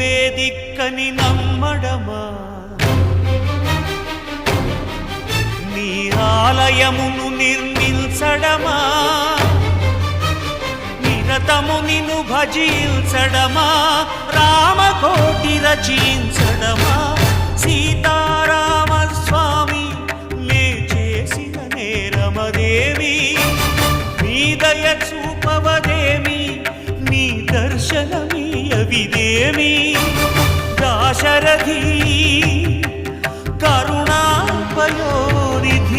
నువ్వే దిక్కని నమ్మడమా నీ ఆలయమును నిర్మించడమా నిరతము నిన్ను భజించడమా రామకోటి రచించడమా సీతారామస్వామి నే చేసిన నేరమదేవి నీ దయ చూపవదేమి నీ దర్శనమీయవిదేమి దాశరథి కరుణాపయోనిధి